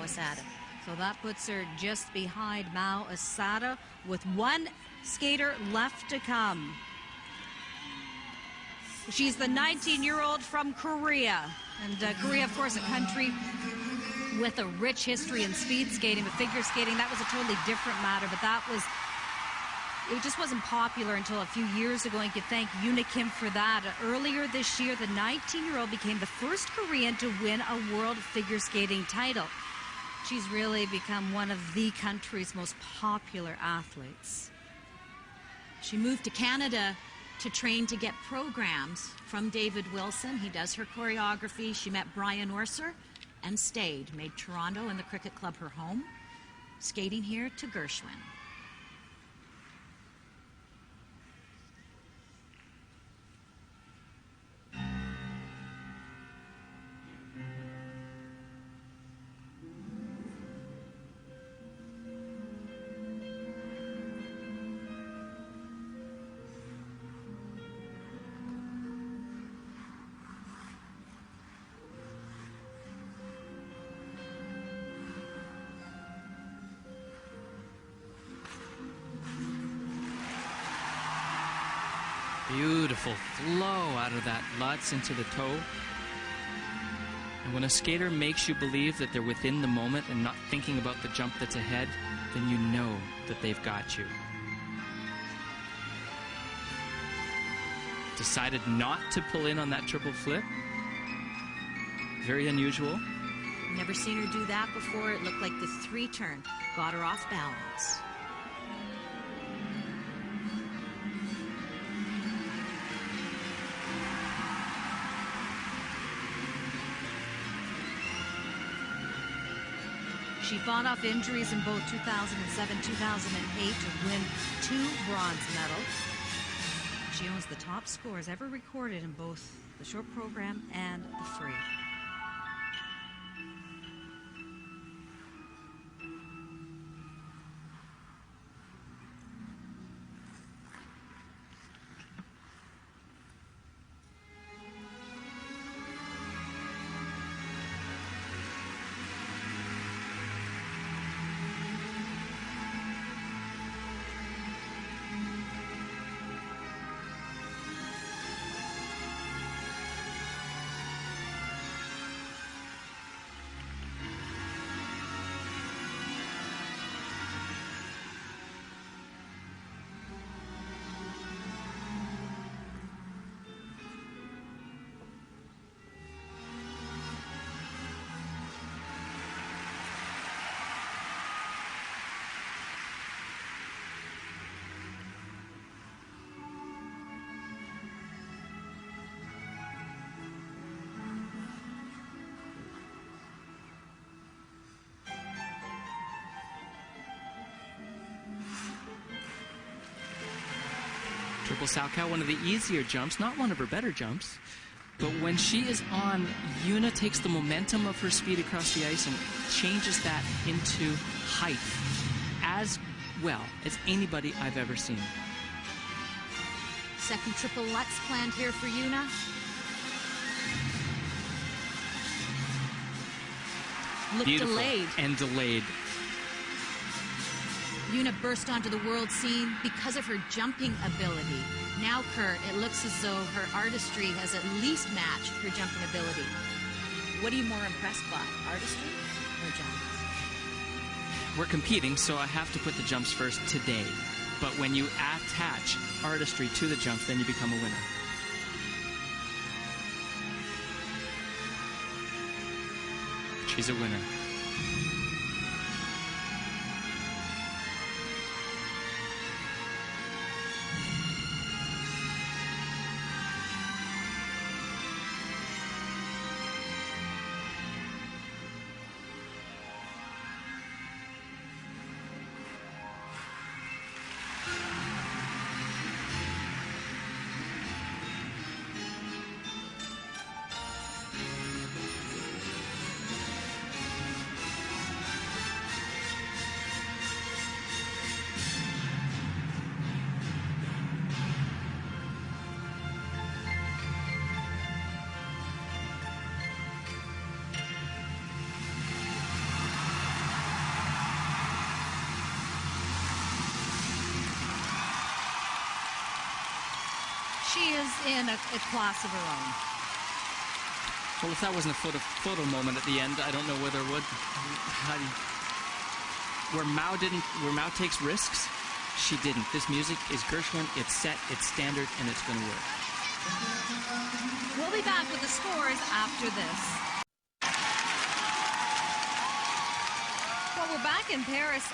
Mao Asada. So that puts her just behind Mao Asada with one skater left to come. She's the 19-year-old from Korea. And Korea, of course, a country with a rich history in speed skating, but figure skating, that was a totally different matter. But it just wasn't popular until a few years ago, and you could thank Yoona Kim for that. Earlier this year, the 19-year-old became the first Korean to win a world figure skating title. She's really become one of the country's most popular athletes. She moved to Canada to train to get programs from David Wilson. He does her choreography. She met Brian Orser and stayed, made Toronto and the Cricket Club her home, skating here to Gershwin. Beautiful flow out of that Lutz into the toe. And when a skater makes you believe that they're within the moment and not thinking about the jump that's ahead, then you know that they've got you. Decided not to pull in on that triple flip. Very unusual. Never seen her do that before. It looked like the three turn got her off balance. She fought off injuries in both 2007 and 2008 to win 2 bronze medals. She owns the top scores ever recorded in both the short program and the free. Triple Salchow, one of the easier jumps, not one of her better jumps. But when she is on, Yoona takes the momentum of her speed across the ice and changes that into height as well as anybody I've ever seen. Second triple Lutz planned here for Yoona. Looked Beautiful. delayed. And delayed. Yoona burst onto the world scene because of her jumping ability. Now, Kurt, it looks as though her artistry has at least matched her jumping ability. What are you more impressed by, artistry or jumps? We're competing, so I have to put the jumps first today. But when you attach artistry to the jumps, then you become a winner. She's a winner. She is in a class of her own. Well, if that wasn't a photo moment at the end, I don't know whether it would. Where Mao takes risks, she didn't. This music is Gershwin, it's set, it's standard, and it's going to work. We'll be back with the scores after this. Well, we're back in Paris.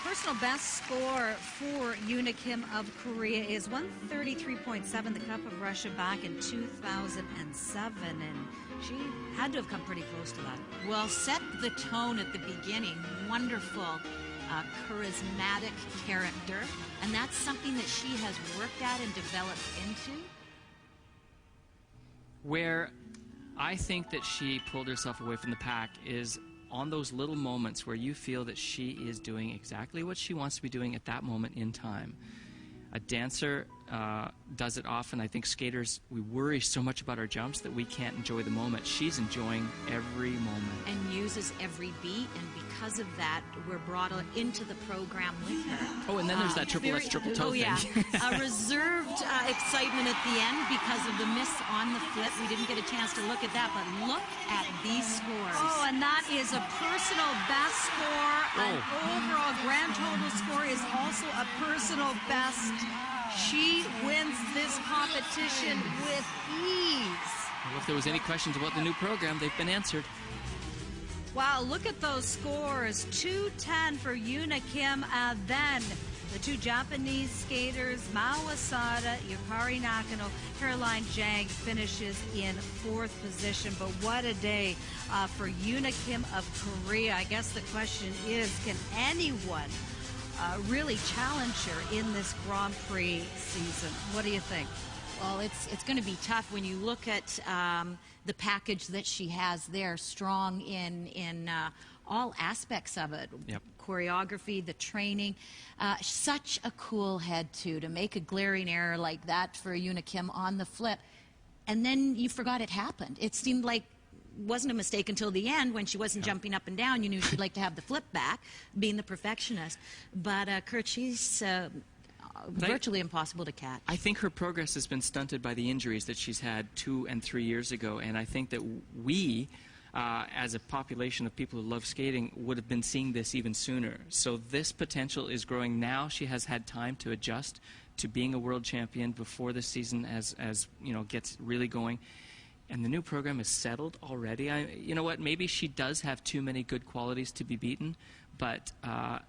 Personal best score for Yoona Kim of Korea is 133.7, the Cup of Russia back in 2007, and she had to have come pretty close to that. Well, set the tone at the beginning. Wonderful, charismatic character, and that's something that she has worked at and developed into. Where I think that she pulled herself away from the pack is on those little moments where you feel that she is doing exactly what she wants to be doing at that moment in time. A dancer does it often. I think skaters, we worry so much about our jumps that we can't enjoy the moment. She's enjoying every moment. And uses every beat, and because of that, we're brought into the program with her. Oh, and then there's that triple toe thing. Oh, yeah. A reserved excitement at the end because of the miss on the flip. We didn't get a chance to look at that, but look at these scores. Oh, and that is a personal best score. An overall grand total score is also a personal best. She wins this competition with ease. Well, if there was any questions about the new program, they've been answered. Wow, look at those scores. 210 for Yoona Kim. Then the two Japanese skaters, Mao Asada, Yukari Nakano, Caroline Zhang finishes in 4th position. But what a day for Yoona Kim of Korea. I guess the question is, can anyone really challenge her in this Grand Prix season? What do you think? Well, it's going to be tough when you look at the package that she has there, strong in all aspects of it. Yep. Choreography, the training. Such a cool head, too, to make a glaring error like that for Yoona Kim on the flip. And then you forgot it happened. It seemed like wasn't a mistake until the end when she wasn't jumping up and down. You knew she'd like to have the flip back, being the perfectionist. But Kurt, she's virtually impossible to catch. I think her progress has been stunted by the injuries that she's had 2 and 3 years ago, and I think that we, as a population of people who love skating, would have been seeing this even sooner. So this potential is growing now. She has had time to adjust to being a world champion before the season as you know, gets really going. And the new program is settled already. You know what? Maybe she does have too many good qualities to be beaten, but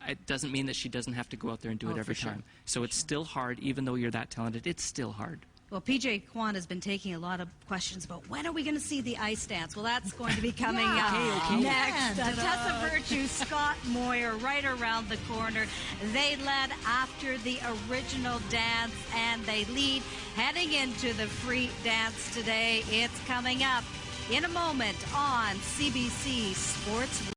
it doesn't mean that she doesn't have to go out there and do it every time. So it's still hard, even though you're that talented. It's still hard. Well, PJ Kwan has been taking a lot of questions about when are we going to see the ice dance. Well, that's going to be coming up next. Tessa Virtue, Scott Moyer, right around the corner. They led after the original dance, and they lead heading into the free dance today. It's coming up in a moment on CBC Sports.